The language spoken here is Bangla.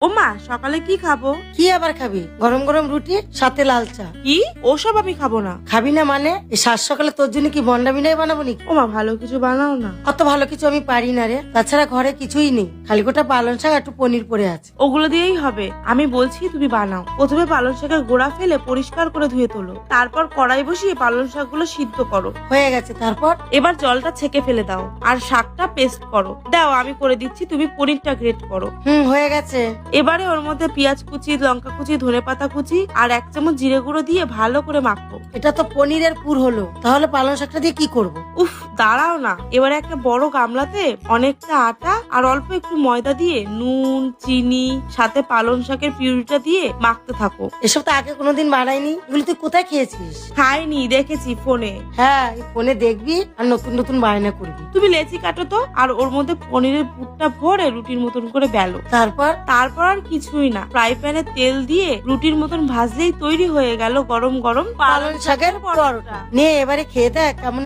ও মা, সকালে কি খাবো? কি আবার খাবি? গরম গরম রুটি সাথে লাল চা। কি? ওসব আমি খাবো না। খাবি না মানে? এই সাত সকালে তোর জন্য কি বন্ডা মিনাই বানাবো নাকি? ও মা, ভালো কিছু বানাও না। অত ভালো কিছু আমি পারি না রে। তাছাড়া ঘরে কিছুই নেই, খালি গোটা পালং শাক একটু পনির পড়ে আছে। ওগুলো দিয়েই হবে। আমি বলছি তুমি বানাও। প্রথমে পালং শাকের গোড়া ফেলে পরিষ্কার করে ধুয়ে তোলো, তারপর কড়াই বসিয়ে পালং শাকগুলো সিদ্ধ করো। হয়ে গেছে, তারপর? এবার জলটা ছেঁকে ফেলে দাও আর শাকটা পেস্ট করো। দাও আমি করে দিচ্ছি, তুমি পনিরটা গ্রেট করো। হয়ে গেছে। এবারে ওর মধ্যে পেঁয়াজ কুচি, লঙ্কা কুচি, ধনেপাতা কুচি আর 1 চামচ জিরে গুঁড়ো দিয়ে ভালো করে মাখো। এটা তো পনিরের পুর হলো, তাহলে পালং শাকটা দিয়ে কি করব? উফ, দাঁড়াও না। এবারে একটা বড় গামলাতে অনেকটা আটা আর অল্প একটু ময়দা দিয়ে নুন, চিনি সাথে পালং শাকের পিউরিটা দিয়ে মাখতে থাকো। এসব তো আগে কোনোদিন বানাইনি। এগুলো তুই কোথায় খেয়েছিস? খাইনি, দেখেছি ফোনে। হ্যাঁ, এই ফোনে দেখবি আর নতুন নতুন বায়না করবি। তুমি লেচি কাটো তো, আর ওর মধ্যে পনিরের পুরটা ভরে রুটির মতন করে বেলো। তারপর? তারপর আর কিছুই না, ফ্রাই প্যানে তেল দিয়ে রুটির মতন ভাজলেই তৈরি হয়ে গেল গরম গরম পালং শাকের পরোটা। নিয়ে এবারে খেয়ে দেখ কেমন